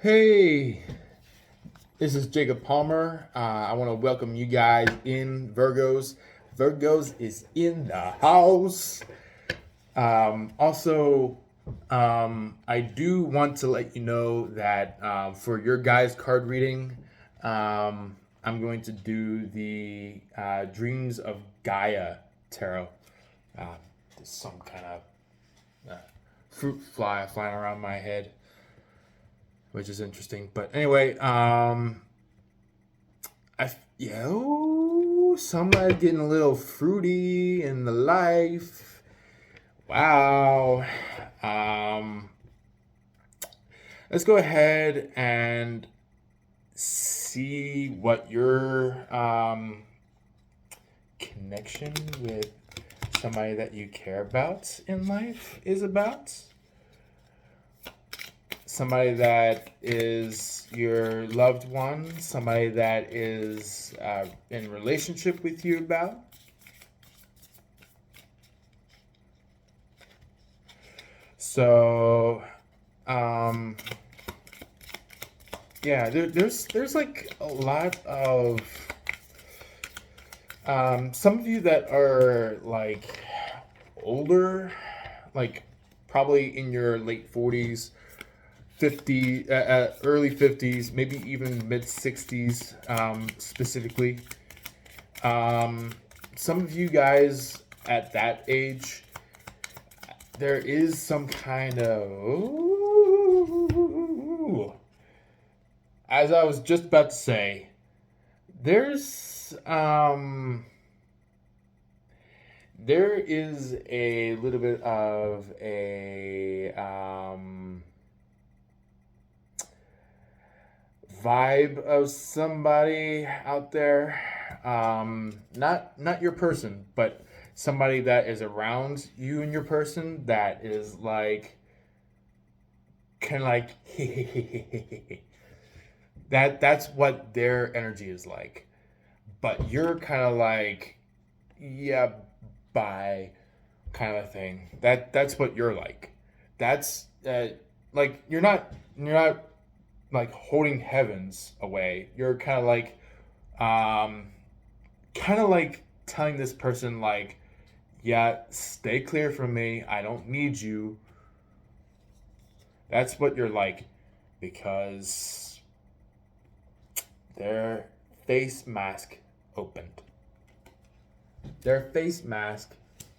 Hey, this is Jacob Palmer. I want to welcome you guys in Virgos. Virgos is in the house. I do want to let you know that for your guys' card reading, I'm going to do the Dreams of Gaia tarot. Uh, there's some kind of fruit fly flying around my head, which is interesting. But anyway, somebody's getting a little fruity in the life. Wow. Um, let's go ahead and see what your connection with somebody that you care about in life is about. Somebody that is your loved one, somebody that is in relationship with you about. So, there's like a lot of some of you that are like older, like probably in your late 40s, early 50s, maybe even mid 60s, specifically. Some of you guys at that age, there is some kind of, as I was just about to say, there is a little bit of a vibe of somebody out there, not your person, but somebody that is around you and your person that is like kind of like that's what their energy is like, but you're kind of like, yeah, bye, kind of thing. That's what you're like. That's like you're not like holding heavens away. You're kind of like telling this person like, yeah, stay clear from me. I don't need you. That's what you're like, because their face mask opened. Their face mask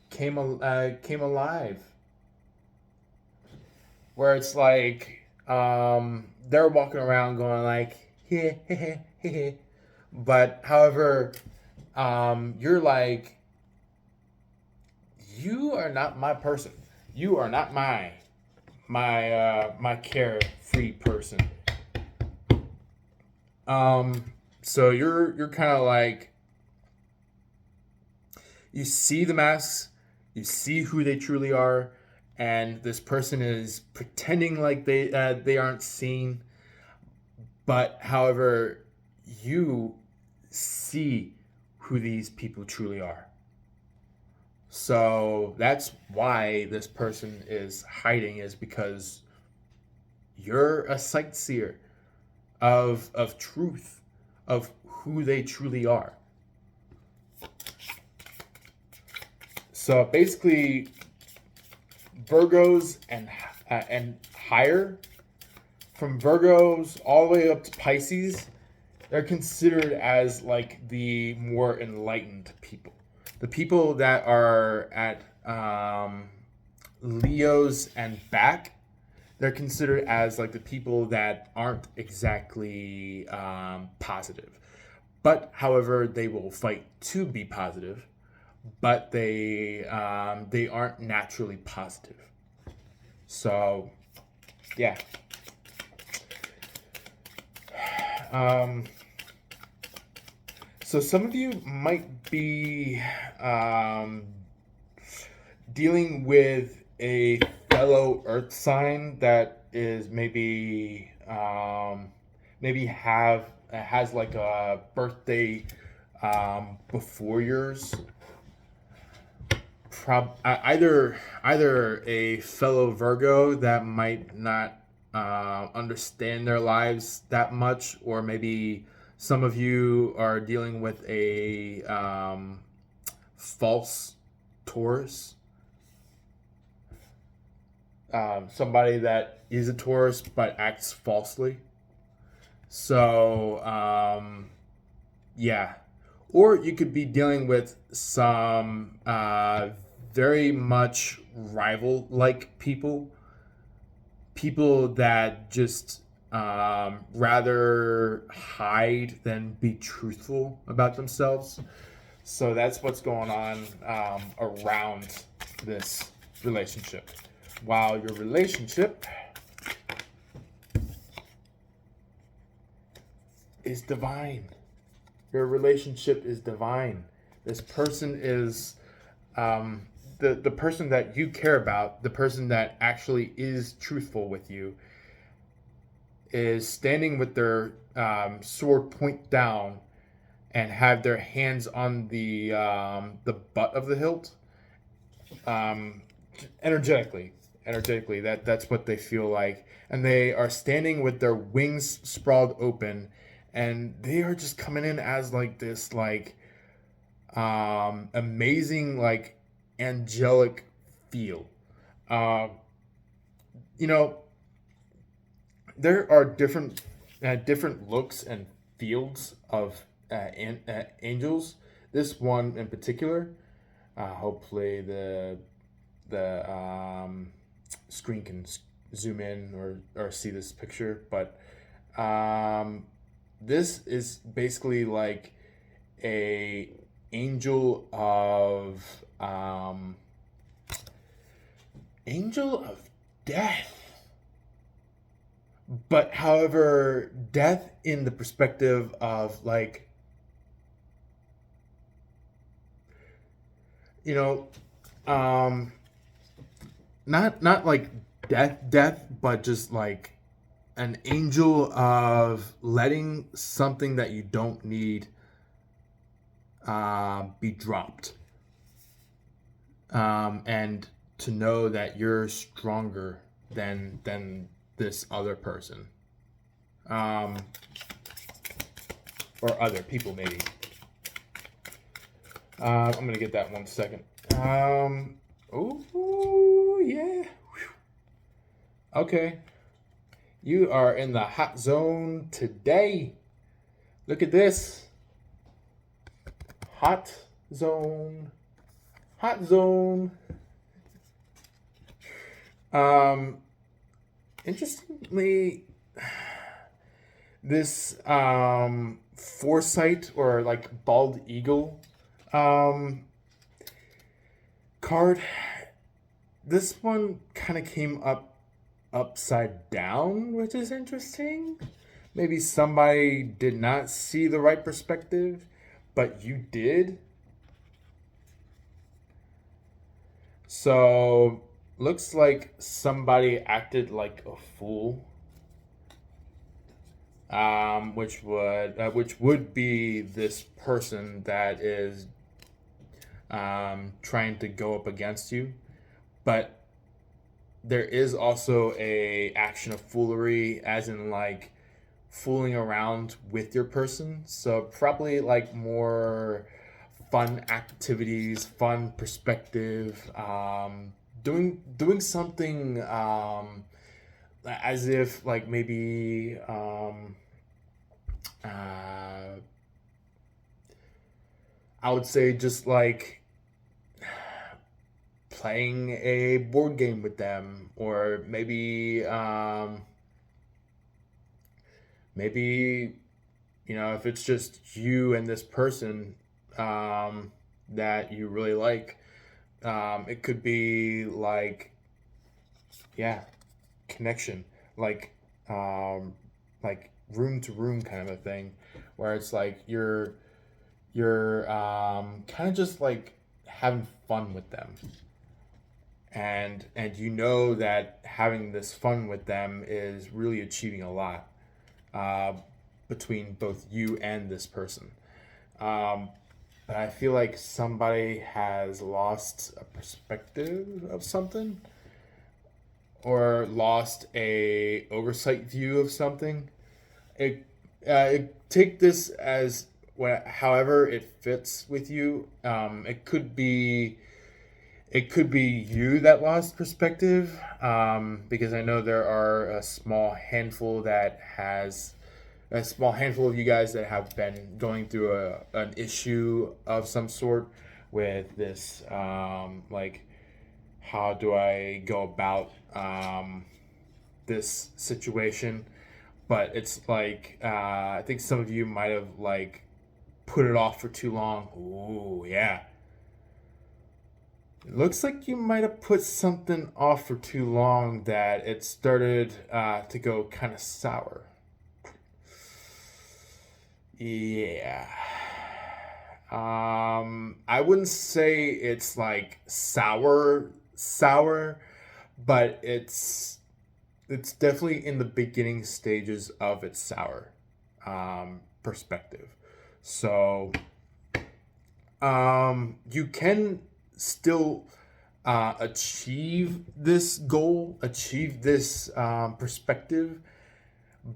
came alive. Where it's like they're walking around going like, heh, heh, heh, heh, heh. But however, you're like, you are not my person. You are not my carefree person. So you're kind of like, you see the masks, you see who they truly are, and this person is pretending like they aren't seen. But however, you see who these people truly are. So that's why this person is hiding, is because you're a sightseer of truth, of who they truly are. So basically, Virgos and higher, from Virgos all the way up to Pisces, they're considered as like the more enlightened people. The people that are at Leos and back, they're considered as like the people that aren't exactly positive. But however, they will fight to be positive, but they aren't naturally positive. So, yeah. Um, so some of you might be dealing with a fellow Earth sign that is maybe has like a birthday before yours. Either a fellow Virgo that might not understand their lives that much, or maybe some of you are dealing with a false Taurus, somebody that is a Taurus but acts falsely. So, yeah. Or you could be dealing with some very much rival like people that just rather hide than be truthful about themselves. So that's what's going on around this relationship. While your relationship is divine. Your relationship is divine. This person is the person that you care about, the person that actually is truthful with you, is standing with their sword point down and have their hands on the butt of the hilt. Um, energetically, that's what they feel like, and they are standing with their wings sprawled open, and they are just coming in as like this amazing angelic feel. Um, you know, there are different looks and fields of angels. This one in particular, hopefully the screen can zoom in or see this picture, but this is basically like a um, angel of death, but however, death in the perspective of you know um not like death, but just like an angel of letting something that you don't need be dropped, and to know that you're stronger than this other person, um, or other people maybe. I'm gonna get that 1 second. Oh yeah. Okay, you are in the hot zone today. Look at this. Hot zone. Hot zone. Um, Interestingly, this foresight or like bald eagle um, card, this one kind of came up upside down, which is interesting. Maybe somebody did not see the right perspective, but you did. So, looks like somebody acted like a fool, which would be this person that is trying to go up against you. But there is also a action of foolery, as in like fooling around with your person. So probably like more fun activities, fun perspective, doing something as if like maybe uh, I would say just like playing a board game with them, or maybe if it's just you and this person that you really like, it could be like, yeah, connection, like um, like room to room kind of a thing, where it's like you're kind of just like having fun with them, and you know that having this fun with them is really achieving a lot uh, between both you and this person. Um, but I feel like somebody has lost a perspective of something, or lost a oversight view of something. Take this as however it fits with you. It could be you that lost perspective, because I know there are a small handful of you guys that have been going through an issue of some sort with this, like, how do I go about this situation? But it's like, I think some of you might have like put it off for too long. Ooh, yeah. It looks like you might have put something off for too long that it started to go kind of sour. Yeah. I wouldn't say it's like sour, but it's definitely in the beginning stages of its sour perspective. So you can still achieve this goal, achieve this perspective,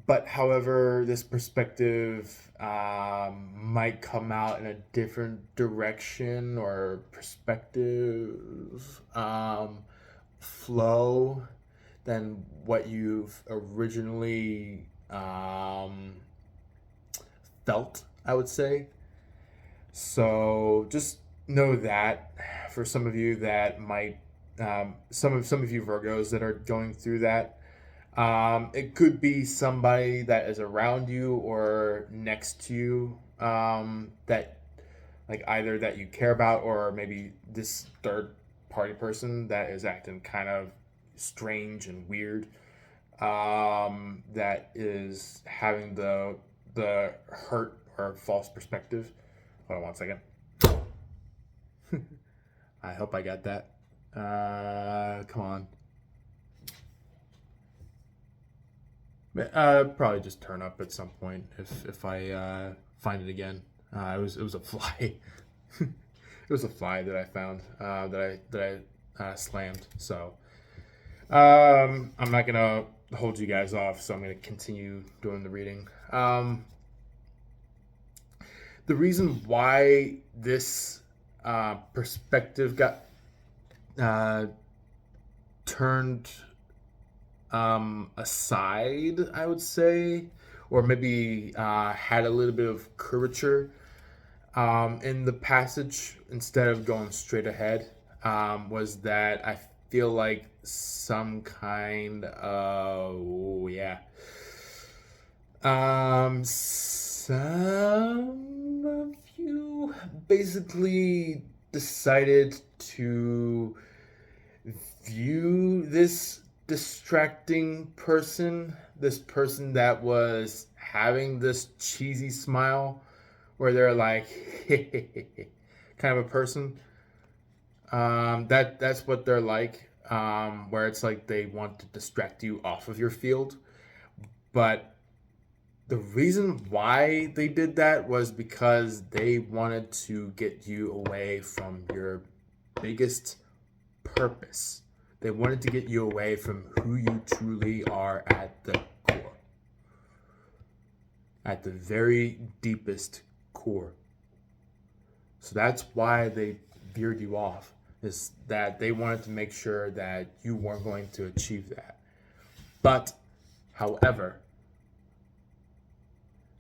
but however, this perspective might come out in a different direction or perspective flow than what you've originally felt, I would say. So just know that for some of you that might, some of you Virgos that are going through that, it could be somebody that is around you or next to you, that like either that you care about, or maybe this third party person that is acting kind of strange and weird, that is having the hurt or false perspective. Hold on one second. I hope I got that. Come on. Probably just turn up at some point if I find it again. It was a fly. It was a fly that I found, that I slammed. So I'm not gonna hold you guys off. So I'm gonna continue doing the reading. The reason why this perspective got turned aside, I would say, or maybe had a little bit of curvature in the passage instead of going straight ahead, was that I feel like some kind of, oh, yeah, some of you basically decided to view this distracting person, this person that was having this cheesy smile where they're like kind of a person, that's what they're like, where it's like they want to distract you off of your field. But the reason why they did that was because they wanted to get you away from your biggest purpose. They wanted to get you away from who you truly are at the core, at the very deepest core. So that's why they veered you off, is that they wanted to make sure that you weren't going to achieve that. But, however,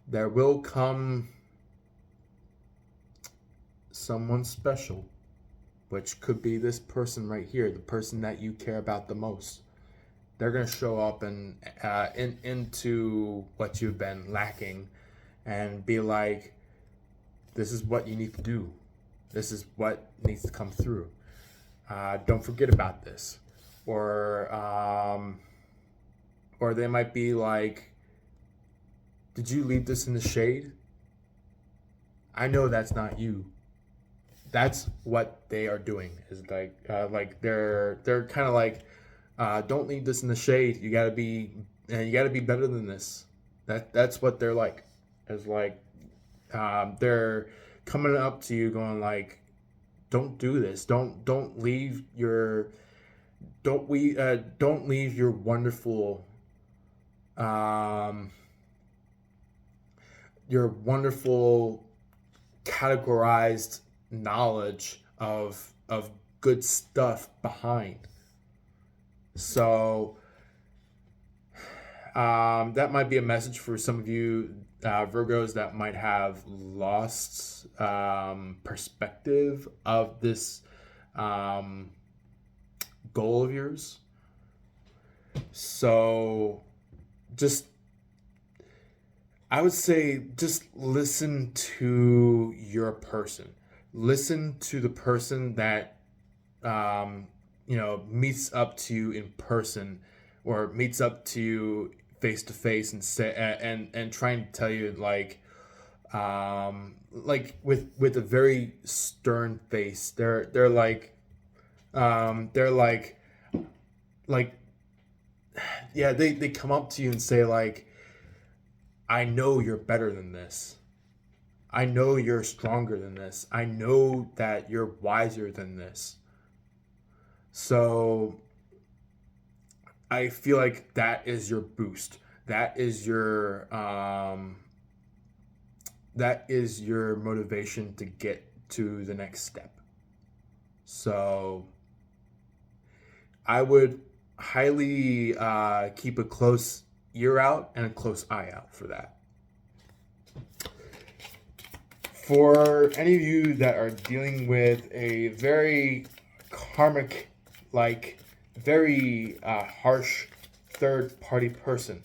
there will come someone special, which could be this person right here, the person that you care about the most. They're going to show up and into what you've been lacking and be like, this is what you need to do. This is what needs to come through. Don't forget about this. Or they might be like, did you leave this in the shade? I know that's not you. That's what they are doing. Is like they're kind of like, don't leave this in the shade. You gotta be better than this. That's what they're like. It's like, they're coming up to you, going like, don't do this. Don't leave your don't leave um, your wonderful categorized knowledge of good stuff behind. So that might be a message for some of you Virgos that might have lost perspective of this um, goal of yours. So just, I would say, just listen to your person. Listen to the person that meets up to you in person, or meets up to you face to face, and say and trying to tell you like with a very stern face. They're like yeah, they come up to you and say like, I know you're better than this. I know you're stronger than this. I know that you're wiser than this. So I feel like that is your boost. That is your motivation to get to the next step. So I would highly keep a close ear out and a close eye out for that. For any of you that are dealing with a very karmic, like very harsh third party person,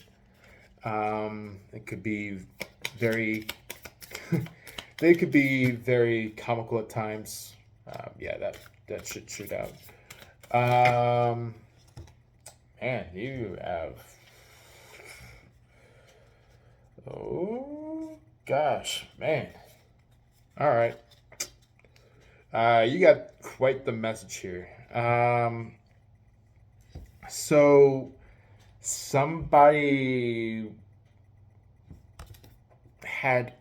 it could be very, they could be very comical at times. Yeah, that should shoot out. Man, you have. Oh gosh, man. All right. You got quite the message here. So somebody had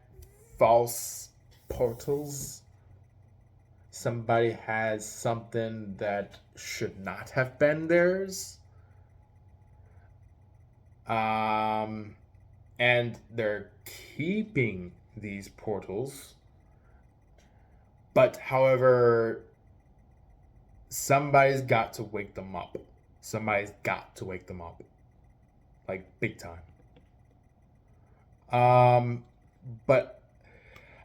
false portals. Somebody has something that should not have been theirs. And they're keeping these portals. But however, somebody's got to wake them up. Somebody's got to wake them up. Like big time. But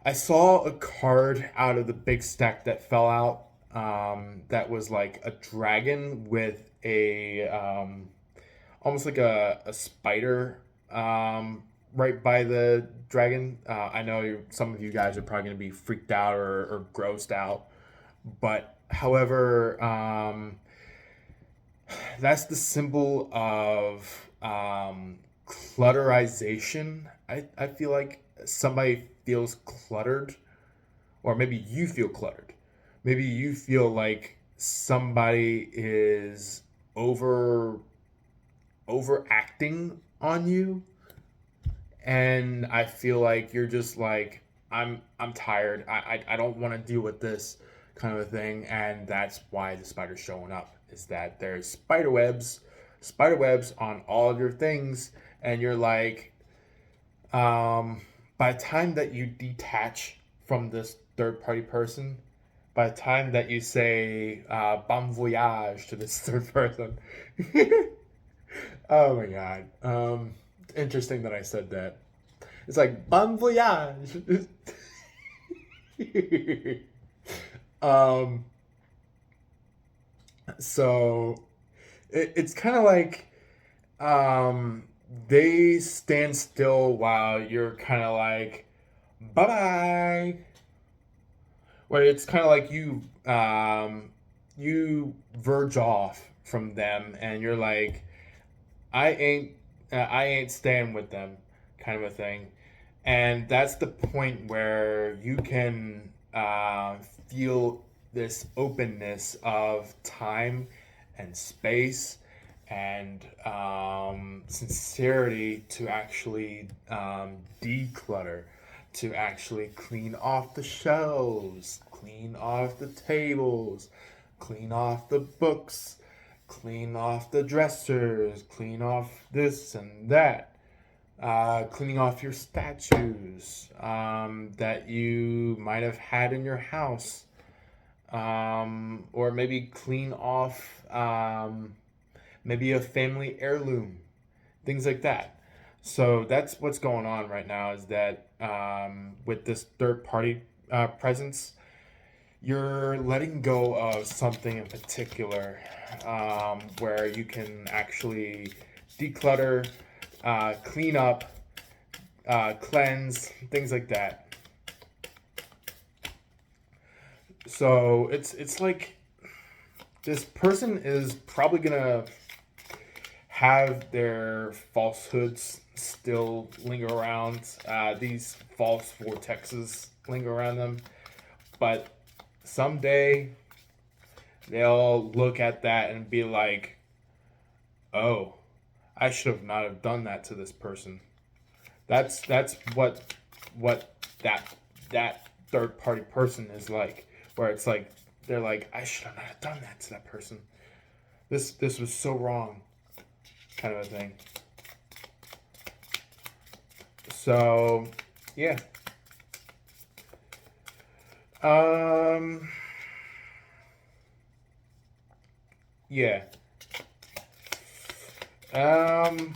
I saw a card out of the big stack that fell out. That was like a dragon with a almost like a spider right by the dragon. I know some of you guys are probably going to be freaked out or grossed out, but however, that's the symbol of clutterization. I feel like somebody feels cluttered, or maybe you feel cluttered. Maybe you feel like somebody is overacting on you, and I feel like you're just like, I'm tired. I don't want to deal with this kind of a thing, and that's why the spider's showing up. Is that there's spider webs on all of your things, and you're like, by the time that you detach from this third party person, by the time that you say bon voyage to this third person, oh my god, interesting that I said that. It's like bon voyage. um, so it's kind of like they stand still while you're kind of like bye bye. Where it's kind of like you verge off from them, and you're like, I ain't staying with them, kind of a thing. And that's the point where you can feel this openness of time and space and sincerity to actually declutter, to actually clean off the shelves, clean off the tables, clean off the books, clean off the dressers, clean off this and that, cleaning off your statues that you might have had in your house, or maybe clean off maybe a family heirloom, things like that. So that's what's going on right now is that with this third party presence, you're letting go of something in particular where you can actually declutter, clean up, cleanse, things like that. So it's like this person is probably gonna have their falsehoods still linger around. These false vortexes linger around them, but someday they'll look at that and be like, "Oh, I should have not have done that to this person." That's what that third party person is like, where it's like they're like, "I should have not have done that to that person. This was so wrong," kind of a thing. So, yeah. Um, yeah. Um,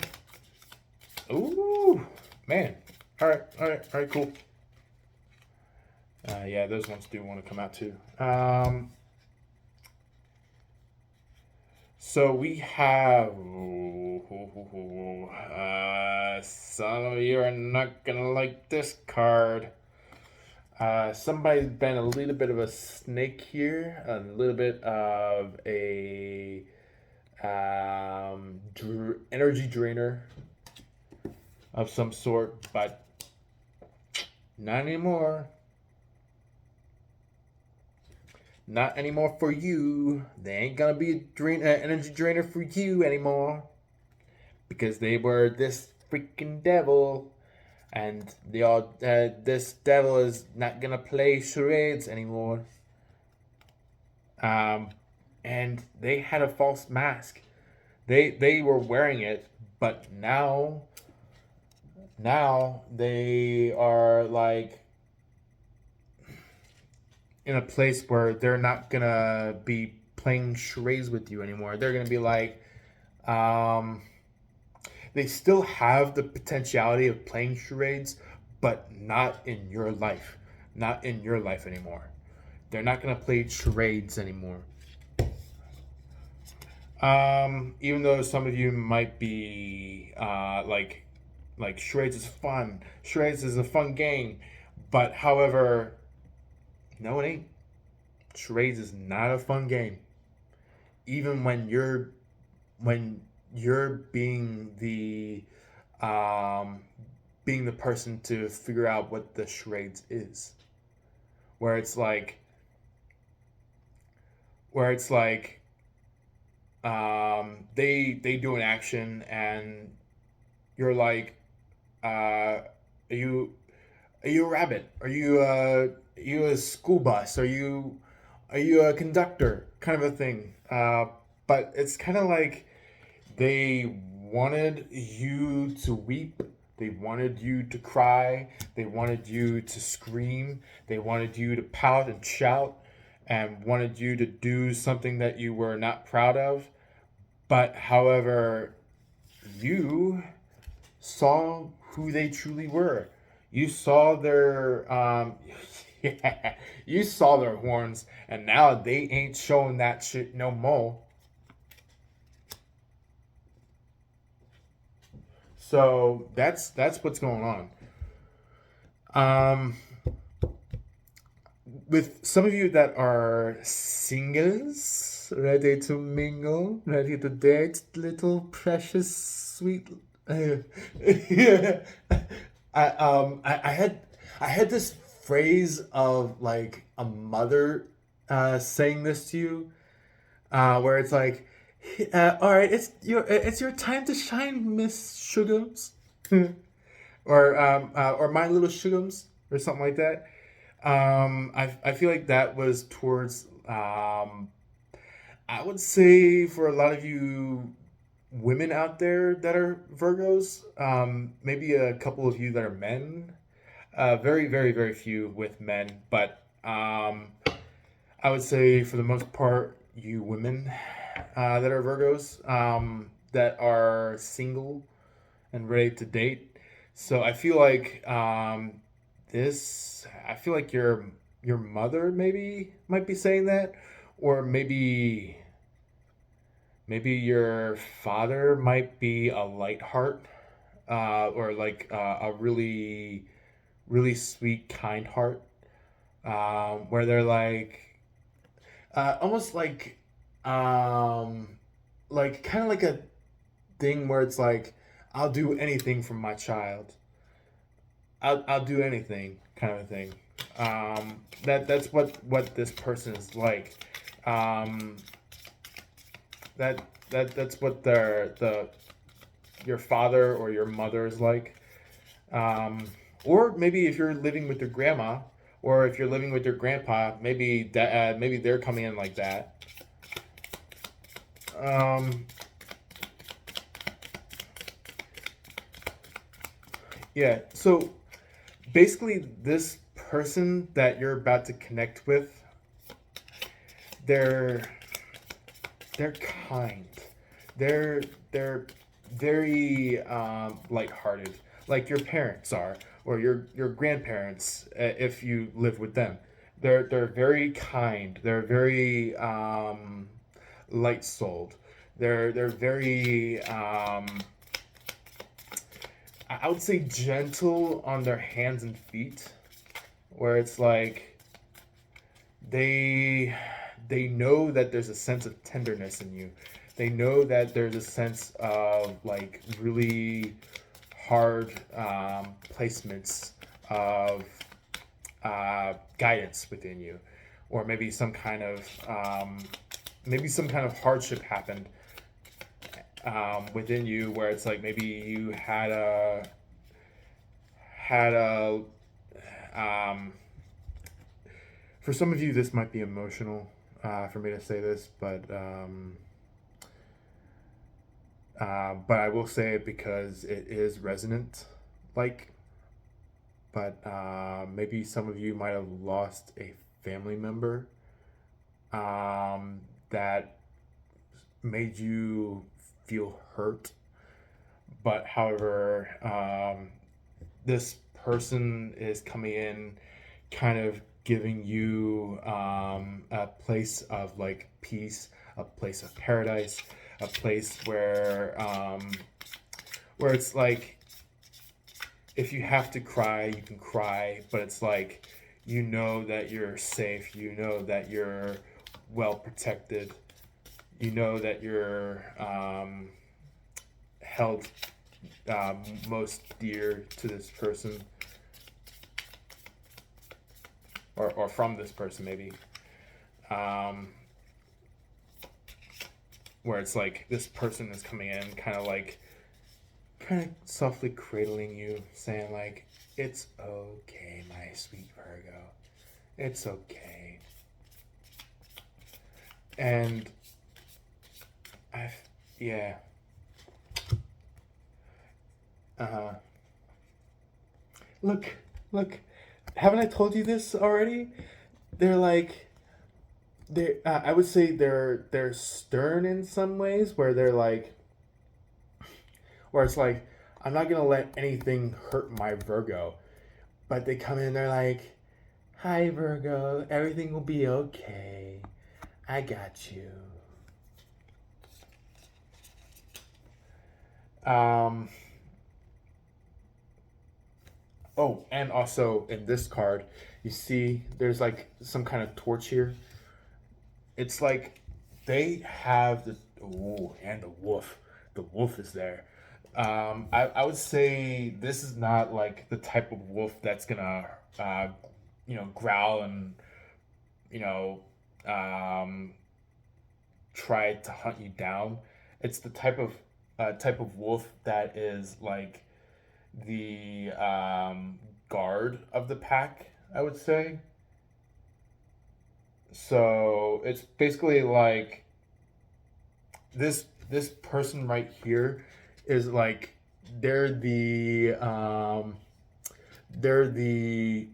ooh, man. All right, cool. Yeah, those ones do want to come out too. So we have. Some of you are not gonna like this card. Somebody's been a little bit of a snake here, a little bit of a energy drainer of some sort, but not anymore. Not anymore for you. They ain't gonna be energy drainer for you anymore because they were this freaking devil, and this devil is not gonna play charades anymore. Um, and they had a false mask. They were wearing it, but now they are like in a place where they're not gonna be playing charades with you anymore. They're gonna be like, they still have the potentiality of playing charades, but not in your life. Not in your life anymore. They're not gonna play charades anymore. Even though some of you might be like charades is fun. Charades is a fun game, but however, no, it ain't. Charades is not a fun game. Even when you're um, being the person to figure out what the charades is, where it's like where it's like they do an action and you're like, are you a rabbit? Are you a school bus? Are you a conductor? Kind of a thing. But it's kind of like they wanted you to weep. They wanted you to cry. They wanted you to scream. They wanted you to pout and shout and wanted you to do something that you were not proud of. But however, you saw who they truly were. You saw their yeah, you saw their horns, and now they ain't showing that shit no more. So that's what's going on. Um, with some of you that are singles, ready to mingle, ready to date, little precious sweet. Yeah. I had this phrase of like a mother saying this to you, where it's like, all right, it's your time to shine, Miss Sugums, or my little Sugums, or something like that. I feel like that was towards I would say for a lot of you women out there that are Virgos, maybe a couple of you that are men, very, very, very few with men, but I would say for the most part, you women that are Virgos, that are single and ready to date. So I feel like I feel like your mother maybe might be saying that, or maybe your father might be a light heart, or like a really really sweet, kind heart, where they're almost um, like kind of like a thing where it's like, I'll do anything for my child. I'll do anything, kind of a thing. That's what this person is like. Um, that's what the your father or your mother is like. Um, or maybe if you're living with your grandma, or if you're living with your grandpa, maybe they're coming in like that. Um, yeah. So basically, this person that you're about to connect with, they're they're kind. They're they're very lighthearted, like your parents are, or your grandparents, if you live with them. They're very kind. They're very light souled. They're very I would say gentle on their hands and feet, where it's like they they know that there's a sense of tenderness in you. They know that there's a sense of like really hard placements of guidance within you, or maybe some kind of hardship happened within you, where it's like maybe you had a um, for some of you this might be emotional for me to say this, but I will say it because it is resonant. Like, but maybe some of you might have lost a family member that made you feel hurt. But however, this person is coming in, kind of giving you a place of like peace, a place of paradise, a place where it's like if you have to cry, you can cry, but it's like you know that you're safe, you know that you're well protected, you know that you're held most dear to this person, or from this person maybe, um, where it's like this person is coming in kind of softly cradling you, saying like, it's okay, my sweet Virgo, it's okay. And I've yeah. Uh-huh. Look, look, haven't I told you this already? They're like I would say they're stern in some ways, where it's like, I'm not gonna let anything hurt my Virgo. But they come in, they're like, hi Virgo, everything will be okay. I got you. Um oh, and also in this card, you see there's like some kind of torch here. It's like they have the ooh, and the wolf. The wolf is there. I would say this is not like the type of wolf that's gonna growl and you know um, try to hunt you down. It's the type of wolf that is like the guard of the pack, I would say. So it's basically like this person right here is like they're the they're the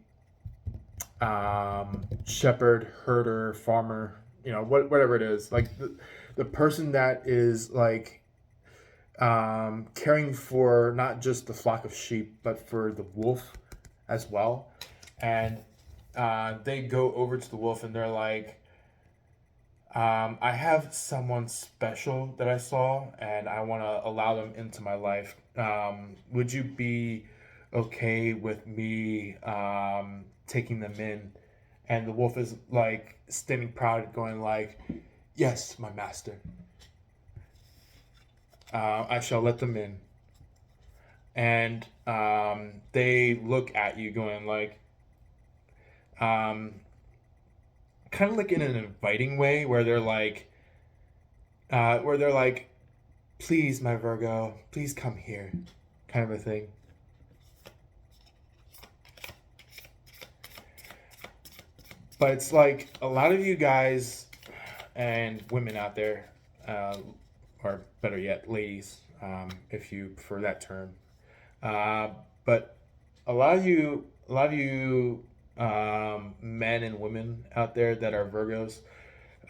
shepherd, herder, farmer, whatever it is. Like the person that is like caring for not just the flock of sheep, but for the wolf as well. And they go over to the wolf and they're like, I have someone special that I saw, and I want to allow them into my life. Would you be okay with me taking them in? And the wolf is like standing proud, going like, "Yes, my master. I shall let them in." And they look at you, going like, um, kind of like in an inviting way, where they're like, "Please, my Virgo, please come here," kind of a thing. But it's like a lot of you guys and women out there, uh, or better yet, ladies, if you prefer that term. Uh, but a lot of you men and women out there that are Virgos,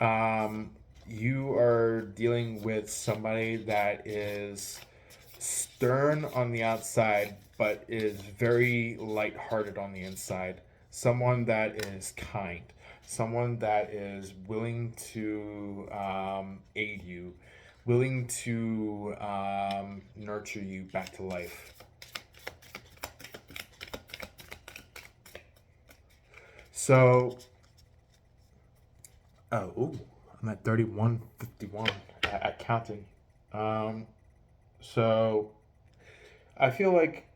um, you are dealing with somebody that is stern on the outside, but is very lighthearted on the inside. Someone that is kind, someone that is willing to aid you, willing to nurture you back to life. So, ooh, I'm at 3151 at counting. Um, so I feel like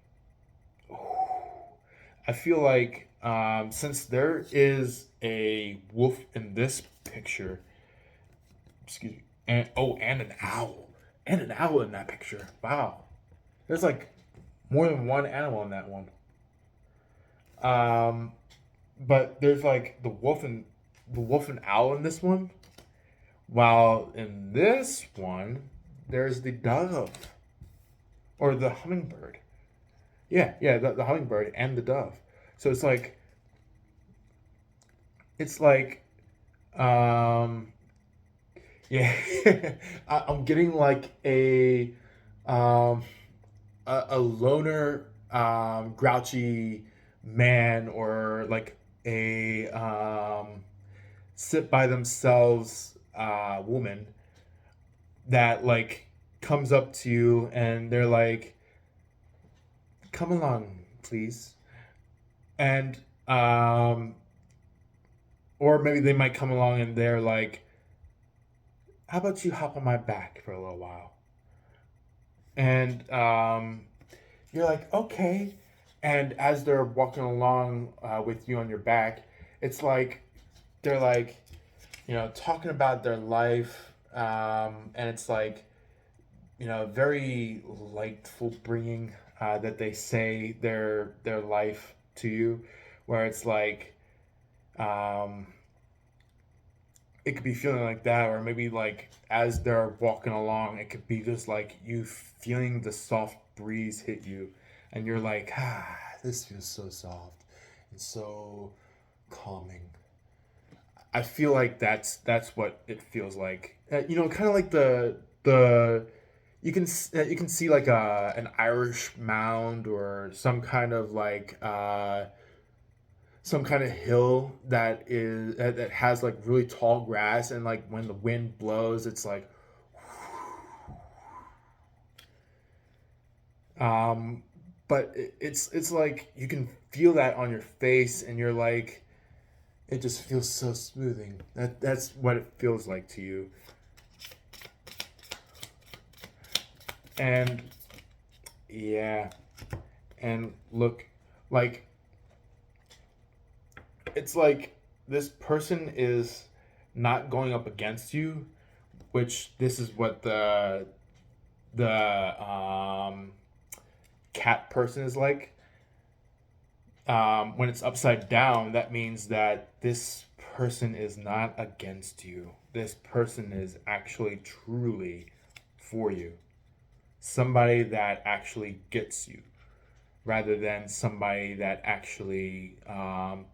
since there is a wolf in this picture, excuse me, and an owl in that picture. Wow, there's like more than one animal in that one. Um, but there's like the wolf and owl in this one, while in this one there's the dove or the hummingbird. Yeah, the hummingbird and the dove. So it's like um yeah, I'm getting like um a loner grouchy man, or like a sit by themselves woman that like comes up to you and they're like, "Come along, please." And or maybe they might come along and they're like, "How about you hop on my back for a little while?" And you're like, "Okay." And as they're walking along with you on your back, it's like they're like, talking about their life, and it's like, very lightful bringing that they say their life to you, where it's like, um, it could be feeling like that, or maybe like as they're walking along, it could be just like you feeling the soft breeze hit you, and you're like, this feels so soft and so calming. I feel like that's what it feels like. Kind of like the you can see like an Irish mound, or some kind of hill that has like really tall grass, and like when the wind blows, it's like, um, but it's like you can feel that on your face, and you're like, it just feels so smoothing. That's what it feels like to you. And yeah, and look, like it's like this person is not going up against you, which this is what the cat person is like. When it's upside down, that means that this person is not against you. This person is actually truly for you. Somebody that actually gets you, rather than somebody that actually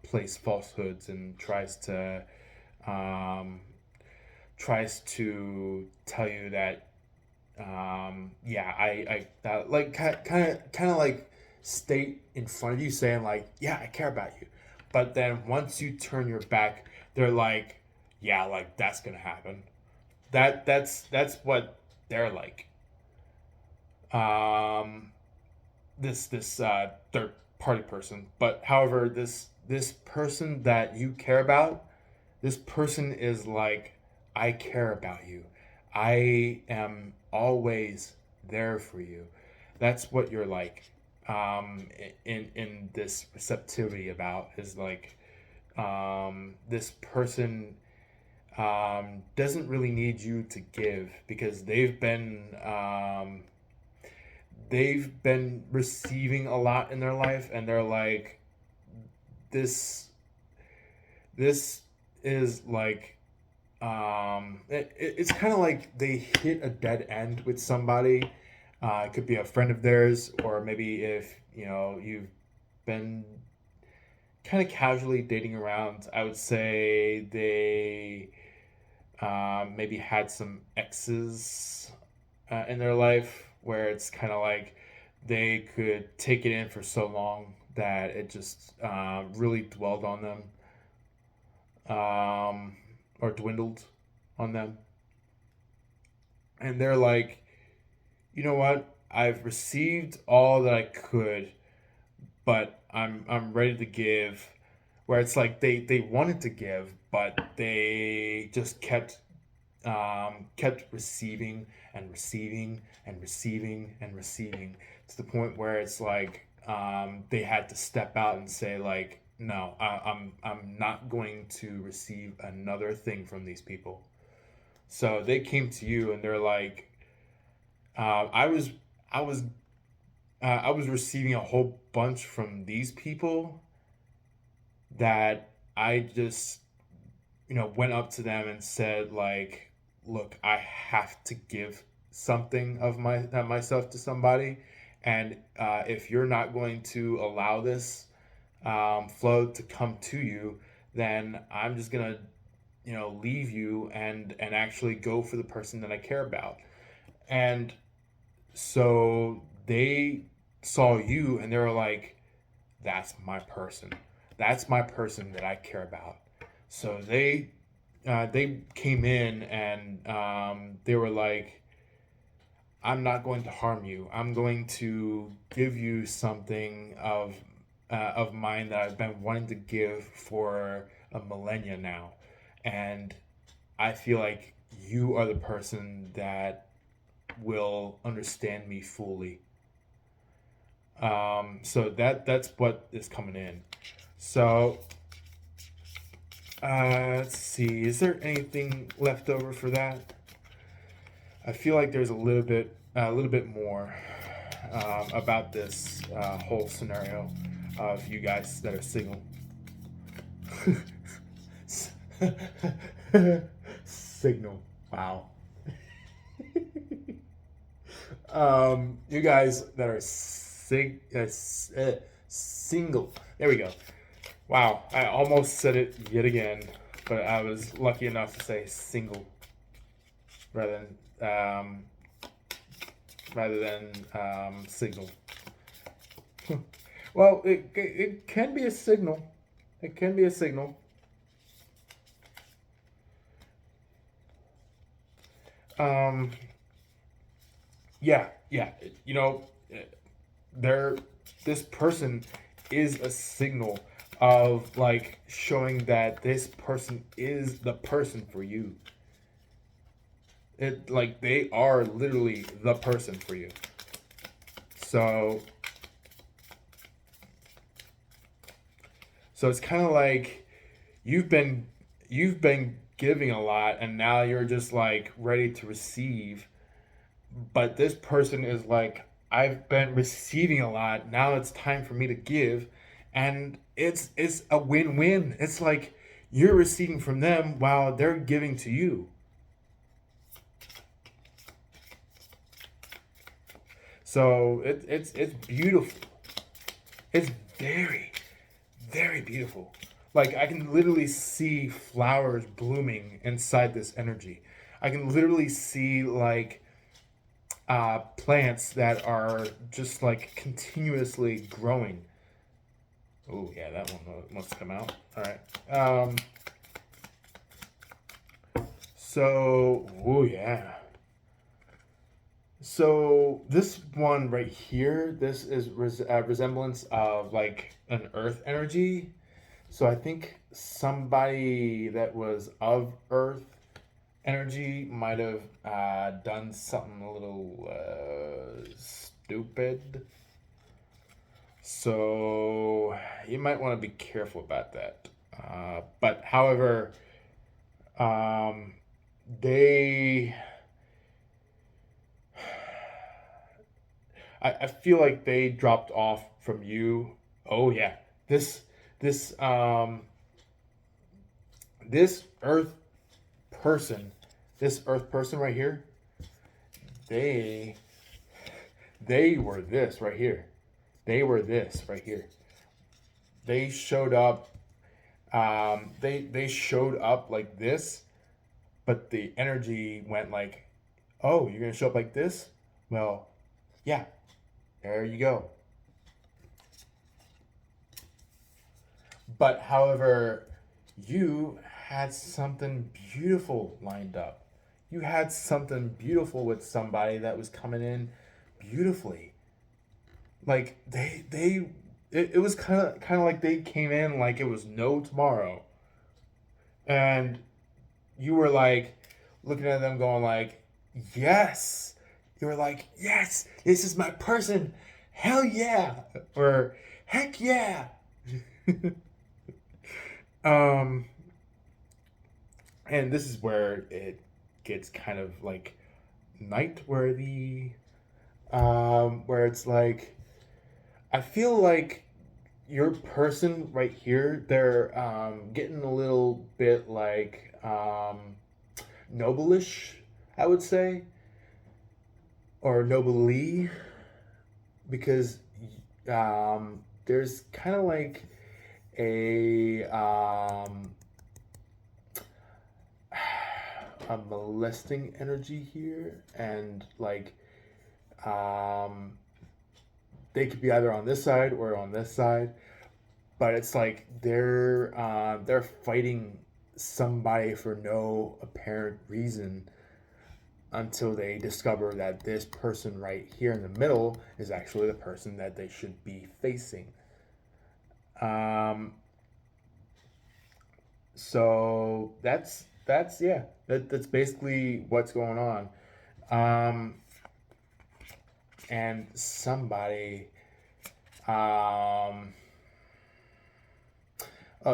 plays falsehoods and um, tries to tell you that yeah, I that like kind of like state in front of you saying like, yeah, I care about you, but then once you turn your back, they're like, yeah, like that's gonna happen. That's what they're like. Um, this third party person, but however, this person that you care about, this person is like, I care about you. I am always there for you. That's what you're like. In this receptivity about is like, this person doesn't really need you to give because they've been receiving a lot in their life, and they're like, this this is like, it's kind of like they hit a dead end with somebody. It could be a friend of theirs, or maybe if you've been kind of casually dating around, I would say they maybe had some exes in their life where it's kind of like they could take it in for so long that it just really dwelled on them, or dwindled on them. And they're like, you know what? I've received all that I could, but I'm ready to give. Where it's like they wanted to give, but they just kept receiving and receiving and receiving and receiving, to the point where it's like, they had to step out and say like, no, I'm not going to receive another thing from these people. So they came to you and they're like, I was I was I was receiving a whole bunch from these people that I just went up to them and said like, look, I have to give something of myself to somebody, and if you're not going to allow this flow to come to you, then I'm just gonna leave you and actually go for the person that I care about. And so they saw you and they were like, that's my person. That's my person that I care about. So they came in and they were like, I'm not going to harm you. I'm going to give you something of mine that I've been wanting to give for a millennia now, and I feel like you are the person that will understand me fully. So that's what is coming in. So let's see. Is there anything left over for that? I feel like there's a little bit more about this whole scenario of you guys that are single. Signal. Wow. You guys that are single. There we go. Wow, I almost said it yet again, but I was lucky enough to say single rather than signal. Well, it can be a signal. It can be a signal. Um, yeah, yeah. There, this person is a signal of like showing that this person is the person for you. It like they are literally the person for you. So it's kind of like you've been you've been giving a lot and now you're just like ready to receive, but this person is like, I've been receiving a lot, now it's time for me to give. And it's a win-win. It's like you're receiving from them while they're giving to you. So it's beautiful. It's very, very beautiful. Like I can literally see flowers blooming inside this energy. I can literally see like plants that are just like continuously growing. Oh yeah, that one must come out. All right. So oh yeah. So this one right here, this is a resemblance of like an earth energy. So I think somebody that was of earth energy might have done something a little stupid. So you might want to be careful about that. But however, um, they, I feel like they dropped off from you. Oh yeah, this this um this earth person, this earth person right here, they they were this right here. They were this right here. They showed up. They showed up like this, but the energy went like, oh, you're gonna show up like this? Well, yeah, there you go. But however, you had something beautiful lined up. You had something beautiful with somebody that was coming in beautifully. Like it was kind of like they came in like it was no tomorrow. And you were like looking at them going like, "Yes." You were like, "Yes, this is my person. Hell yeah." Or heck yeah. um and this is where it gets kind of like night worthy, where it's like I feel like your person right here, they're getting a little bit like noblish, I would say, or nobly, because there's kind of like a a molesting energy here, and like um, they could be either on this side or on this side, but it's like they're fighting somebody for no apparent reason until they discover that this person right here in the middle is actually the person that they should be facing. Um, so that's yeah, that's basically what's going on. Um, and somebody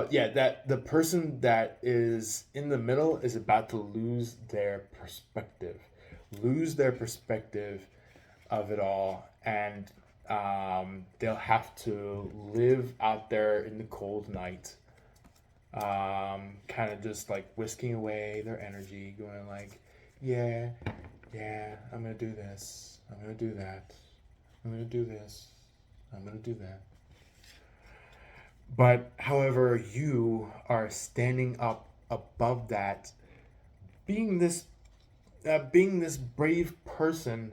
yeah, that the person that is in the middle is about to lose their perspective of it all, and they'll have to live out there in the cold night, kind of just like whisking away their energy, going like, yeah, yeah, I'm gonna do this, I'm gonna do that, I'm gonna do this, I'm gonna do that. But however, you are standing up above that, being this brave person,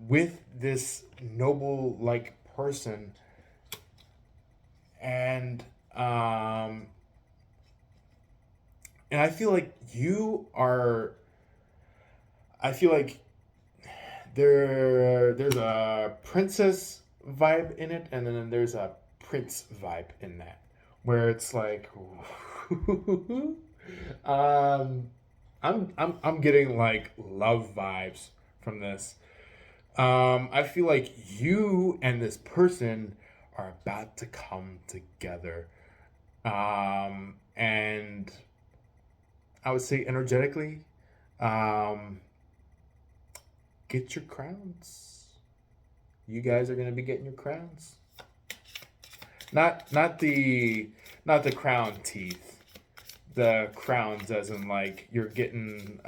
with this noble like person, and um, and I feel like you are. I feel like there's a princess vibe in it, and then there's a prince vibe in that, where it's like, um, I'm getting like love vibes from this. I feel like you and this person are about to come together, and I would say energetically, um, get your crowns. You guys are gonna be getting your crowns. Not not the crown teeth. The crowns, as in like you're getting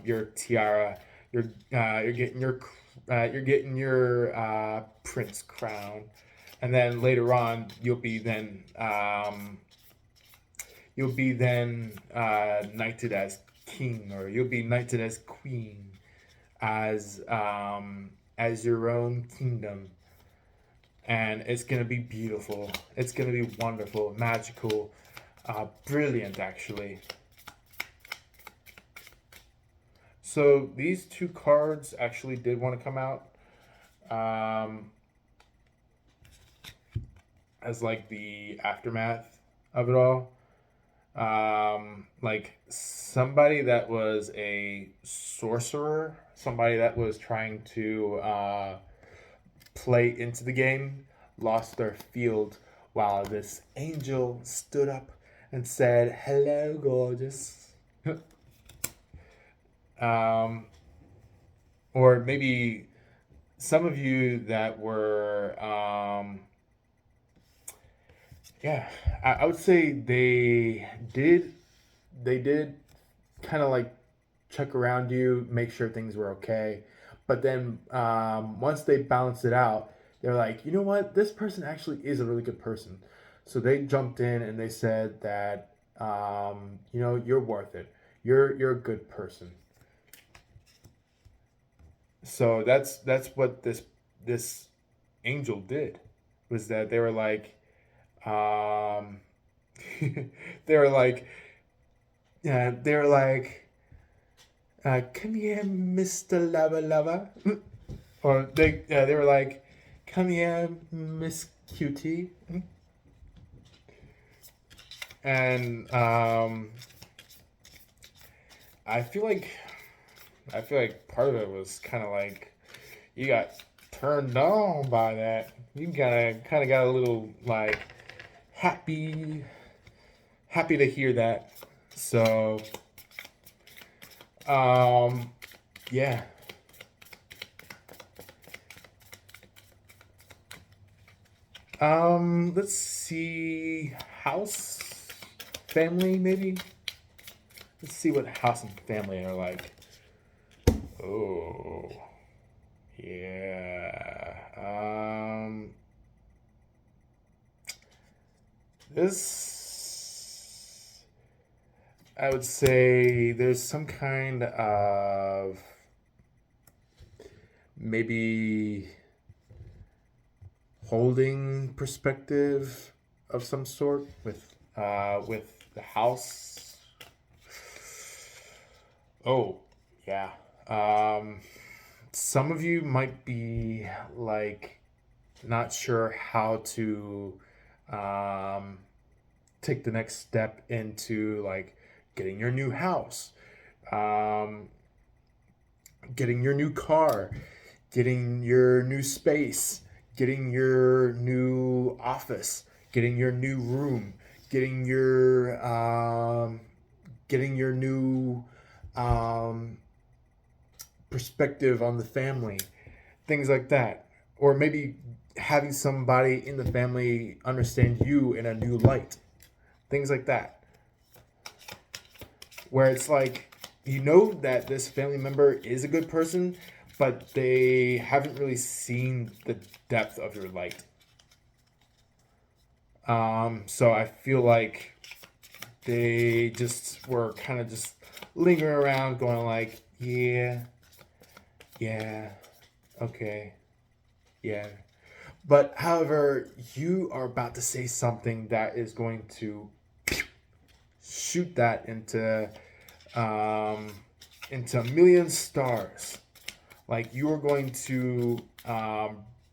your tiara, you're getting your prince crown, and then later on you'll be then knighted as king, or you'll be knighted as queen, as your own kingdom, and it's gonna be beautiful. It's gonna be wonderful, magical, brilliant, actually. So these two cards actually did want to come out as like the aftermath of it all. Like somebody that was a sorcerer, somebody that was trying to play into the game, lost their field while this angel stood up and said, "Hello, gorgeous." um, or maybe some of you that were, yeah, I would say they did kind of like check around you, make sure things were okay. But then once they balanced it out, they're like, you know what? This person actually is a really good person. So they jumped in and they said that, you're worth it. You're a good person. So that's what this angel did, was that they were like, um, they were like, yeah, they were like, come here, Mister Lover Lover. Or they were like, "Come here, Miss Cutie," and I feel like part of it was kind of like you got turned on by that. You kind of got a little like happy happy to hear that. So yeah. Let's see. House, family, maybe. Let's see what house and family are like. Oh, yeah. This, I would say, there's some kind of maybe holding perspective of some sort with the house. Oh, yeah. Some of you might be like not sure how to um, take the next step into like getting your new house, um, getting your new car, getting your new space, getting your new office, getting your new room, getting your new um, perspective on the family, things like that. Or maybe having somebody in the family understand you in a new light, things like that. Where it's like, you know that this family member is a good person, but they haven't really seen the depth of your light. So I feel like they just were kind of just lingering around, going like, yeah, yeah, okay, yeah. But however, you are about to say something that is going to shoot that um, into a million stars. Like you are going to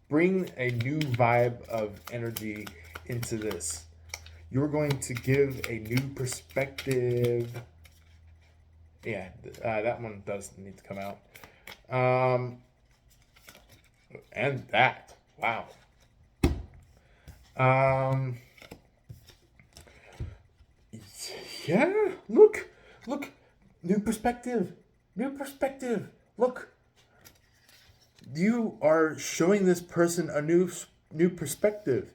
bring a new vibe of energy into this. You're going to give a new perspective. Yeah, that one does need to come out. And that, wow. Um, yeah, look, new perspective, new perspective. Look, you are showing this person a new perspective.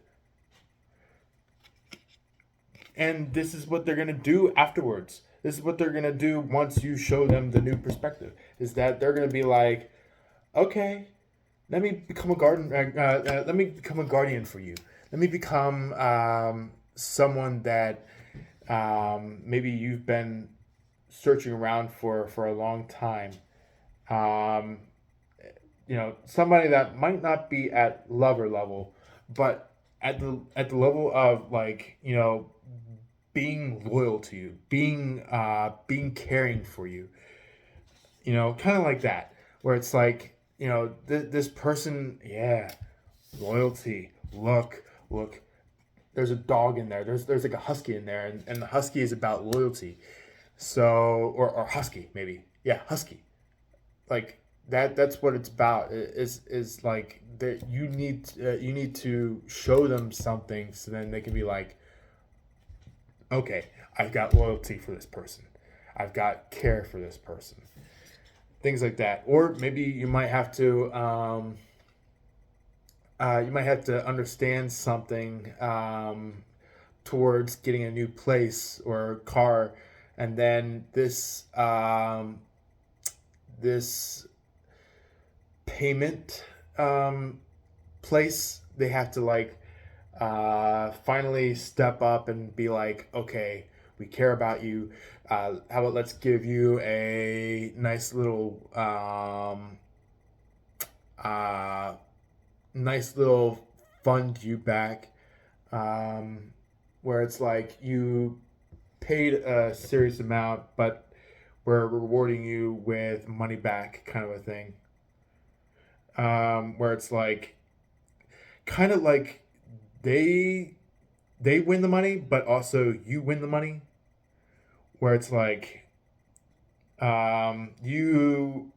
And this is what they're gonna do afterwards. This is what they're gonna do once you show them the new perspective. Is that they're gonna be like, okay, let me become a let me become a guardian for you. Let me become someone that maybe you've been searching around for a long time. Um, somebody that might not be at lover level, but at the level of like being loyal to you, being caring for you, kind of like that, where it's like this person, yeah, loyalty. Look, there's a dog in there. There's like a husky in there, and the husky is about loyalty. So or husky maybe, yeah, husky, like that's what it's about. Is like that you need to show them something so then they can be like, okay, I've got loyalty for this person, I've got care for this person, things like that. Or maybe you might have to understand something towards getting a new place or car, and then this payment place, they have to like finally step up and be like, okay, we care about you. How about let's give you a uh, nice little fund you back, um, where it's like you paid a serious amount, but we're rewarding you with money back, kind of a thing. Where it's like kind of like they they win the money, but also you win the money. Where it's like you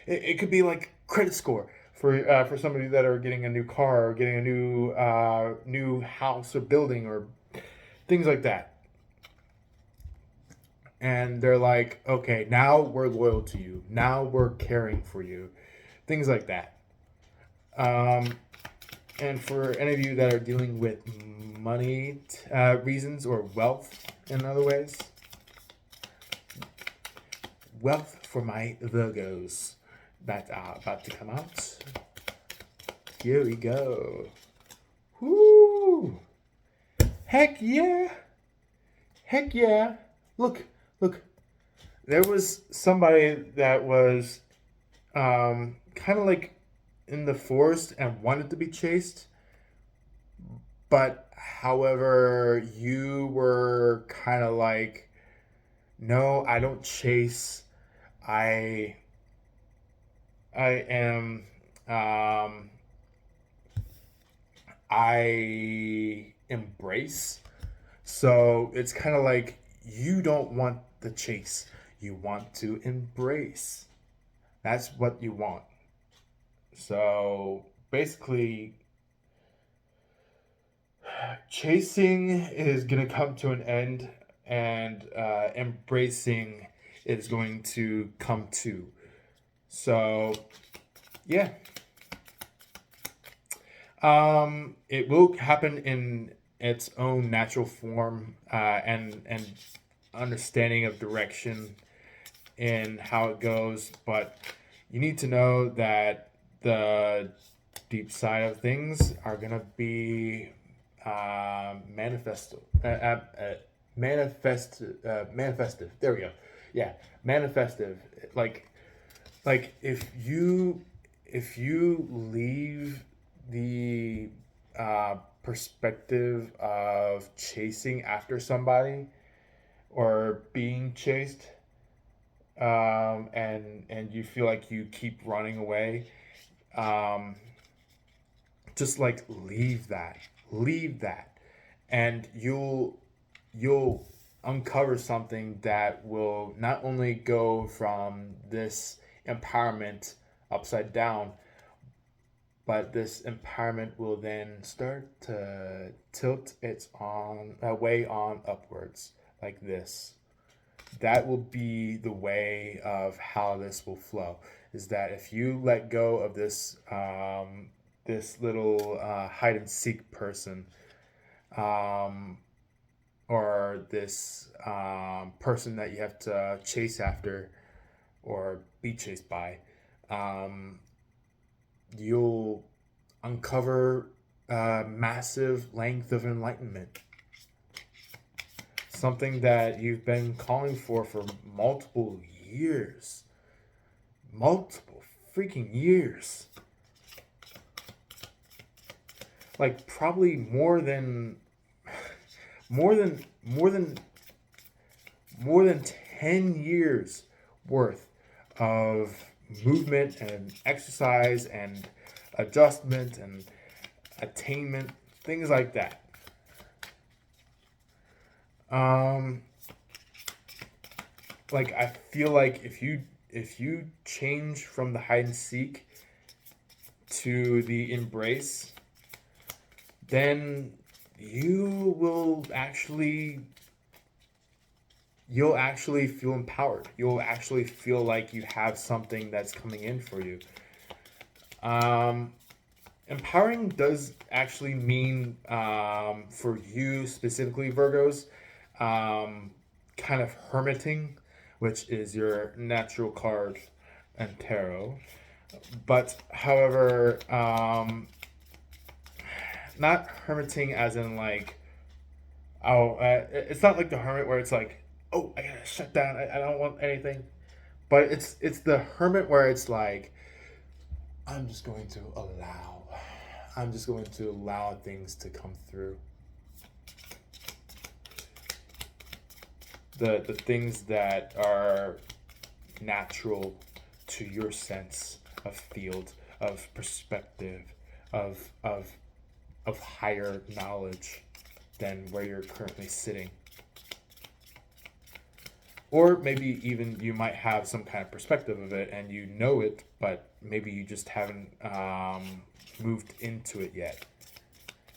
it could be like credit score for somebody that are getting a new car or getting a new house or building or things like that. And they're like, okay, now we're loyal to you. Now we're caring for you. Things like that. Um, and for any of you that are dealing with money reasons or wealth in other ways, wealth for my Virgos that are about to come out. Here we go. Woo! Heck yeah! Heck yeah! Look. There was somebody that was kind of like in the forest and wanted to be chased, but however, you were kind of like, no, I don't chase. I I am um, I embrace. So it's kind of like you don't want the chase. You want to embrace. That's what you want. So basically, chasing is going to come to an end, and embracing is going to come to. So, yeah, it will happen in its own natural form, and understanding of direction in how it goes. But you need to know that the deep side of things are gonna be manifesto, manifestive. There we go. Yeah, manifestive. Like if you leave the perspective of chasing after somebody or being chased, and you feel like you keep running away, um, just like leave that, and you'll uncover something that will not only go from this empowerment upside down, but this empowerment will then start to tilt its on way on upwards like this. That will be the way of how this will flow. Is that if you let go of this little hide and seek person, um, or this person that you have to chase after or be chased by, um, you'll uncover a massive length of enlightenment, something that you've been calling for multiple years, multiple freaking years, like probably more than more than 10 years worth of movement and exercise and adjustment and attainment, things like that. Um, like I feel like if you change from the hide and seek to the embrace, then you will actually you'll actually feel empowered. You'll actually feel like you have something that's coming in for you. Um, Empowering does actually mean, for you specifically, Virgos, um, kind of hermiting, which is your natural card and tarot. But however, not hermiting as in like, oh, it's not like the hermit where it's like, oh, I gotta shut down. I don't want anything. But it's the hermit where it's like, I'm just going to allow. I'm just going to allow things to come through. The things that are natural to your sense of field, of perspective, of of of higher knowledge than where you're currently sitting. Or maybe even you might have some kind of perspective of it and you know it, but maybe you just haven't moved into it yet.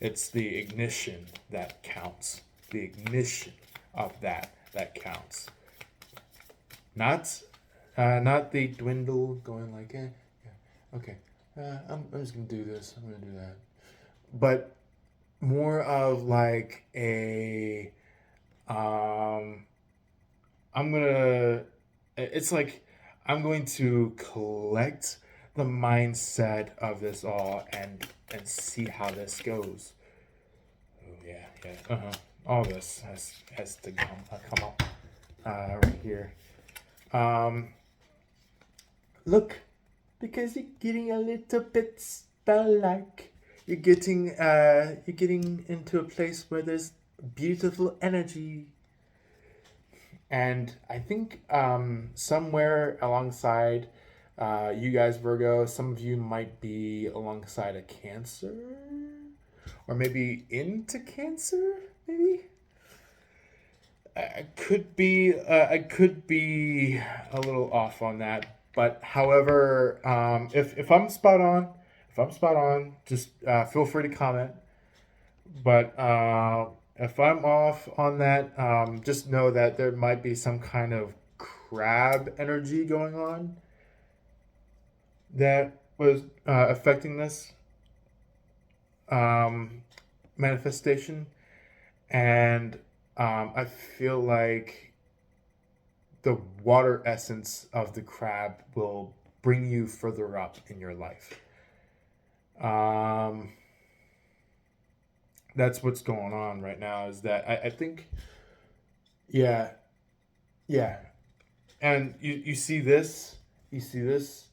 It's the ignition that counts. The ignition of that counts. Not not the dwindle going like, yeah, okay, I'm just gonna do this. I'm gonna do that. But more of like a um, I'm gonna. It's like I'm going to collect the mindset of this all and see how this goes. Oh yeah, yeah. All this has to come up right here. Um, Look, because you're getting a little bit spell-like. You're getting into a place where there's beautiful energy. And I think somewhere alongside you guys, Virgo, some of you might be alongside a Cancer, or maybe into Cancer. Maybe I could be a little off on that. But however, if I'm spot on, just feel free to comment. But if I'm off on that, just know that there might be some kind of crab energy going on that was affecting this um, manifestation. And I feel like the water essence of the crab will bring you further up in your life. Um, that's what's going on right now. Is that I think, yeah, yeah, and you see this, you see this.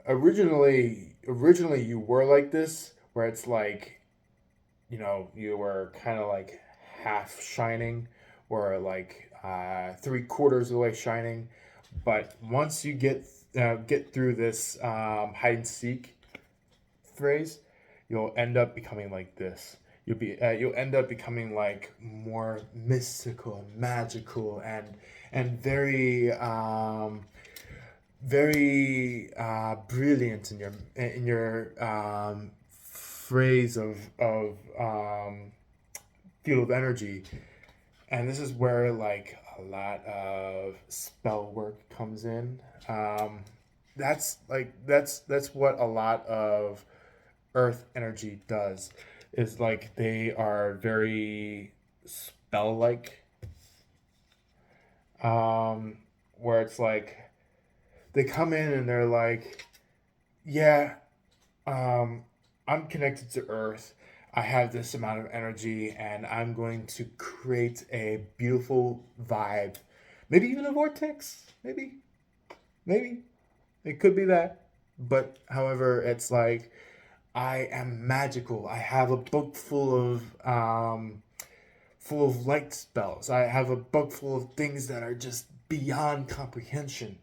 Originally, you were like this, where it's like, you were kind of like half shining, or like 3/4 of the way shining. But once you get through this hide and seek phrase, you'll end up becoming like this. You'll end up becoming like more mystical and magical and very brilliant in your phrase of field of energy. And this is where like a lot of spell work comes in. That's what a lot of earth energy does, is like they are very spell like, where it's like they come in and they're like, yeah, um, I'm connected to Earth. I have this amount of energy, and I'm going to create a beautiful vibe. Maybe even a vortex. Maybe it could be that. But however, it's like I am magical. I have a book full of light spells. I have a book full of things that are just beyond comprehension.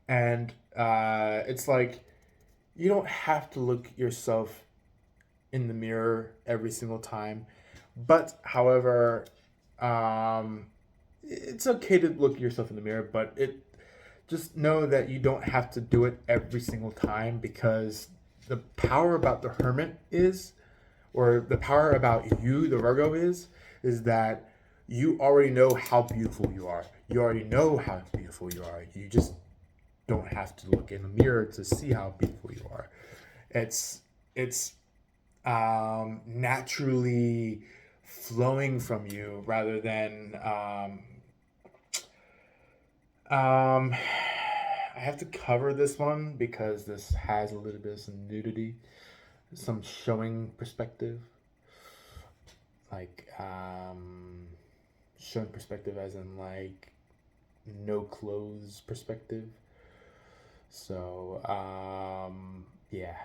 And it's like you don't have to look yourself in the mirror every single time. But however, um, it's okay to look yourself in the mirror, but it just know that you don't have to do it every single time, because the power about the hermit is, or the power about you, the Virgo is that you already know how beautiful you are. You already know how beautiful you are. You just don't have to look in the mirror to see how beautiful you are. It's naturally flowing from you rather than I have to cover this one because this has a little bit of some nudity, some showing perspective, like showing perspective as in like no clothes perspective. So yeah,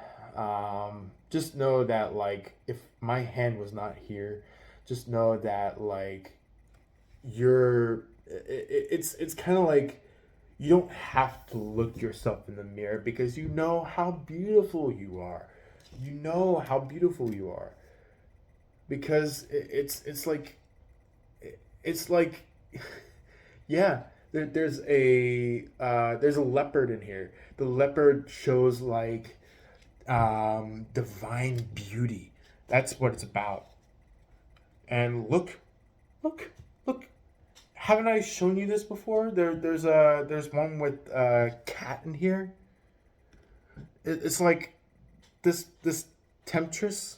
just know that like if my hand was not here, just know that like it's kind of like you don't have to look yourself in the mirror because you know how beautiful you are. You know how beautiful you are because it's like yeah. There's a leopard in here. The leopard shows like divine beauty. That's what it's about. And look. Haven't I shown you this before? There's one with a cat in here. It's like this temptress.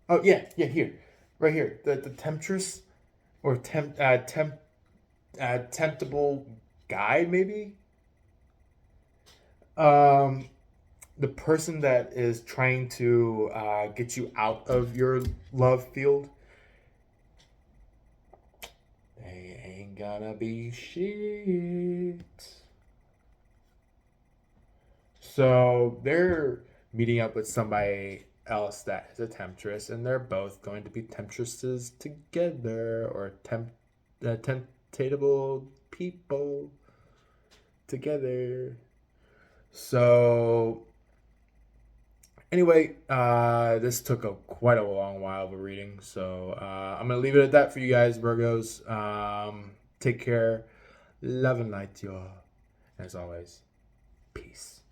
Oh yeah, here, right here. The temptress or temptable guy maybe. Um, the person that is trying to get you out of your love field. They ain't gonna be shit. So they're meeting up with somebody else that is a temptress, and they're both going to be temptresses together, or temptable people together. So anyway, this took quite a long while of a reading, so I'm gonna leave it at that for you guys, Virgos. Take care, love and light to you all. As always, peace.